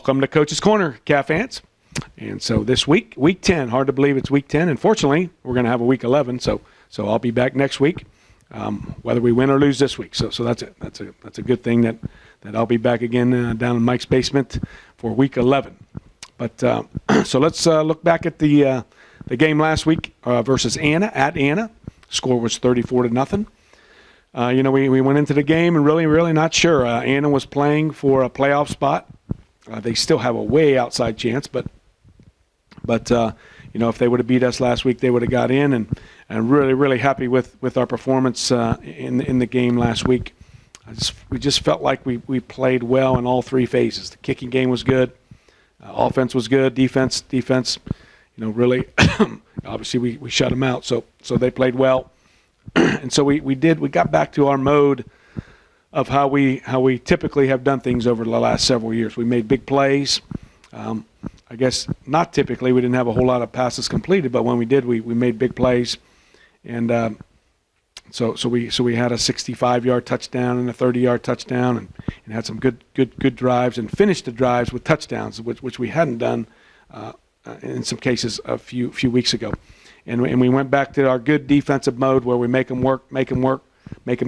Welcome to Coach's Corner, CAF fans. And so this week, week 10, hard to believe it's week 10. Unfortunately, we're going to have a week 11, so I'll be back next week, whether we win or lose this week. So that's it. That's a good thing that I'll be back again down in Mike's basement for week 11. But so let's look back at the game last week versus Anna at Anna. Score was 34-0. We went into the game and really not sure. Anna was playing for a playoff spot. They still have a way outside chance, but if they would have beat us last week, they would have got in, and really happy with our performance in the game last week. We just felt like we played well in all three phases. The kicking game was good, offense was good, defense. Really, obviously we shut them out, so they played well, and so we got back to our mode of how we typically have done things over the last several years. We made big plays. I guess not typically. We didn't have a whole lot of passes completed, but when we did, we made big plays, and so we had a 65-yard touchdown and a 30-yard touchdown, and had some good drives, and finished the drives with touchdowns, which we hadn't done in some cases a few weeks ago, and we went back to our good defensive mode where we make them work, make them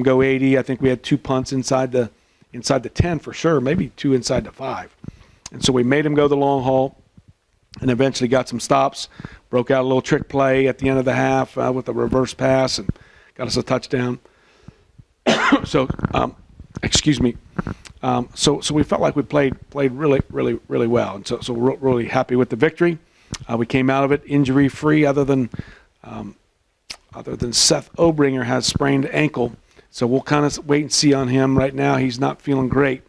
go 80. I think we had 2 punts inside the 10 for sure, maybe 2 inside the 5, and so we made them go the long haul. And eventually got some stops, broke out a little trick play at the end of the half with a reverse pass and got us a touchdown. So we felt like we played really well, and so we're really happy with the victory. We came out of it injury-free, other than Seth Obringer has sprained ankle, so we'll kind of wait and see on him. Right now, he's not feeling great.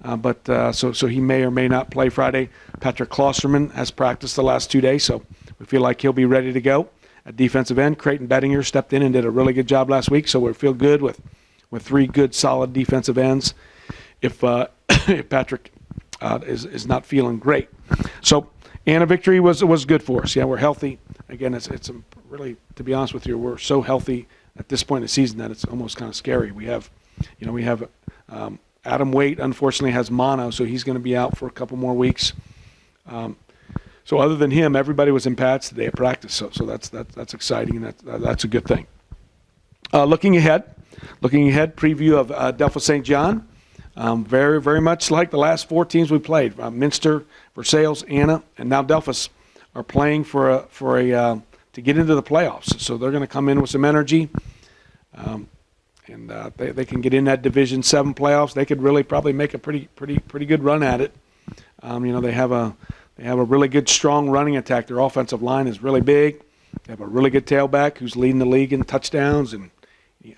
So he may or may not play Friday. Patrick Klosterman has practiced the last 2 days, so we feel like he'll be ready to go. At defensive end, Creighton Bettinger stepped in and did a really good job last week, so we feel good with 3 good, solid defensive ends if Patrick is not feeling great. So Anna victory was good for us. Yeah, we're healthy. Again, it's really, to be honest with you, we're so healthy at this point in the season that it's almost kind of scary. We have Adam Waite, unfortunately, has mono, so he's going to be out for a couple more weeks. So other than him, everybody was in pads today at practice, so that's exciting, and that's a good thing. Looking ahead, preview of Delphos St. John. Very much like the last 4 teams we played. Minster, Versailles, Anna, and now Delphos are playing to get into the playoffs. So they're going to come in with some energy. And they can get in that Division 7 playoffs. They could really probably make a pretty good run at it. They have a really good, strong running attack. Their offensive line is really big. They have a really good tailback who's leading the league in touchdowns, and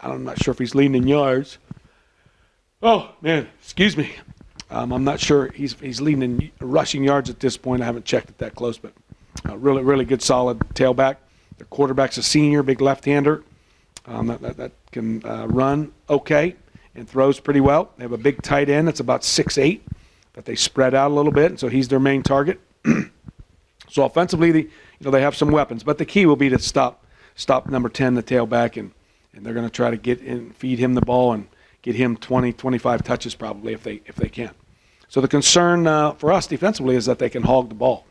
I'm not sure if he's leading in yards. Oh man, excuse me. I'm not sure he's leading in rushing yards at this point. I haven't checked it that close, but really good, solid tailback. Their quarterback's a senior, big left-hander. That can run okay and throws pretty well. They have a big tight end that's about 6'8", that they spread out a little bit, and so he's their main target. So offensively, they have some weapons, but the key will be to stop number 10, the tailback, and they're going to try to get in, feed him the ball, and get him 20, 25 touches probably if they can. So the concern for us defensively is that they can hog the ball.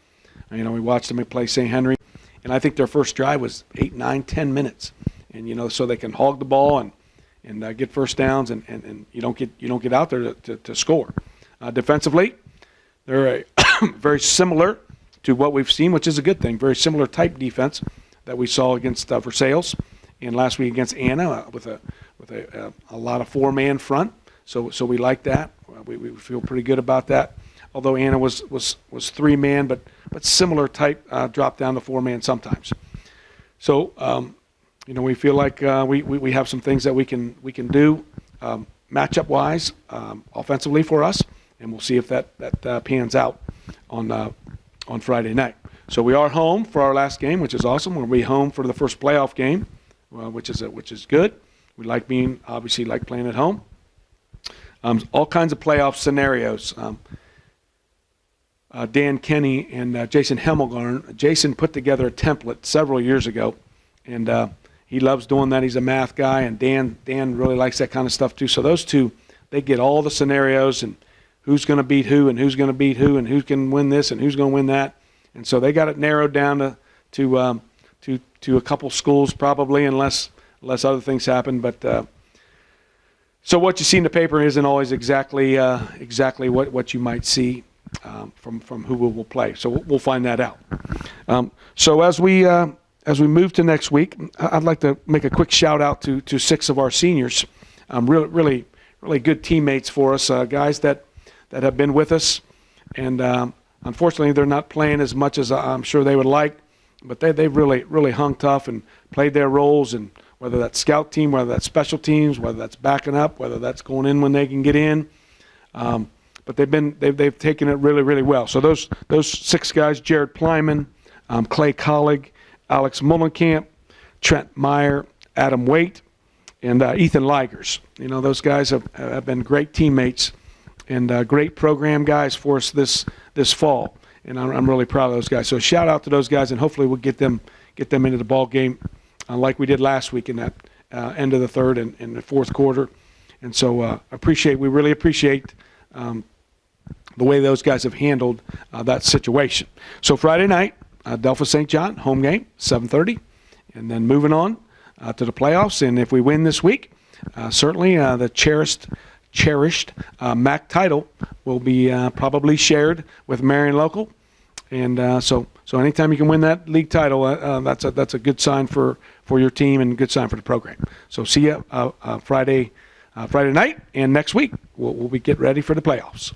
We watched them play St. Henry, and I think their first drive was 8, 9, 10 minutes. And so they can hog the ball and get first downs, and you don't get out there to score. Defensively, they're very similar to what we've seen, which is a good thing. Very similar type defense that we saw against Versailles, and last week against Anna with a lot of 4-man front. So we like that. We feel pretty good about that. Although Anna was 3-man, but similar type, drop down to 4-man sometimes. So. We feel like we have some things that we can do matchup-wise offensively for us, and we'll see if that pans out on Friday night. So we are home for our last game, which is awesome. We'll be home for the first playoff game, which is good. We like playing at home. All kinds of playoff scenarios. Dan Kenny and Jason Hemmelgarn. Jason put together a template several years ago, and he loves doing that. He's a math guy, and Dan really likes that kind of stuff too. So those two, they get all the scenarios, and who's going to beat who and who's going to beat who and who can win this and who's going to win that. And so they got it narrowed down to a couple schools probably, unless other things happen. But so what you see in the paper isn't always exactly what you might see from who will play. So we'll find that out. So as we move to next week, I'd like to make a quick shout out to 6 of our seniors, really good teammates for us, guys that have been with us, and unfortunately they're not playing as much as I'm sure they would like, but they've really hung tough and played their roles, and whether that's scout team, whether that's special teams, whether that's backing up, whether that's going in when they can get in. But they've taken it really well. So those 6 guys: Jared Plyman, Clay Collig, Alex Mullenkamp, Trent Meyer, Adam Waite, and Ethan Ligers. You know, those guys have been great teammates and great program guys for us this fall. And I'm really proud of those guys. So shout out to those guys, and hopefully we'll get them into the ball game like we did last week in that end of the third and the fourth quarter. And so we really appreciate the way those guys have handled that situation. So Friday night, Delphos St. John, home game, 7:30. And then moving on to the playoffs. And if we win this week, certainly the cherished MAC title will be probably shared with Marion Local. And so anytime you can win that league title, that's a good sign for your team and a good sign for the program. So see you Friday night, and next week we'll be getting ready for the playoffs.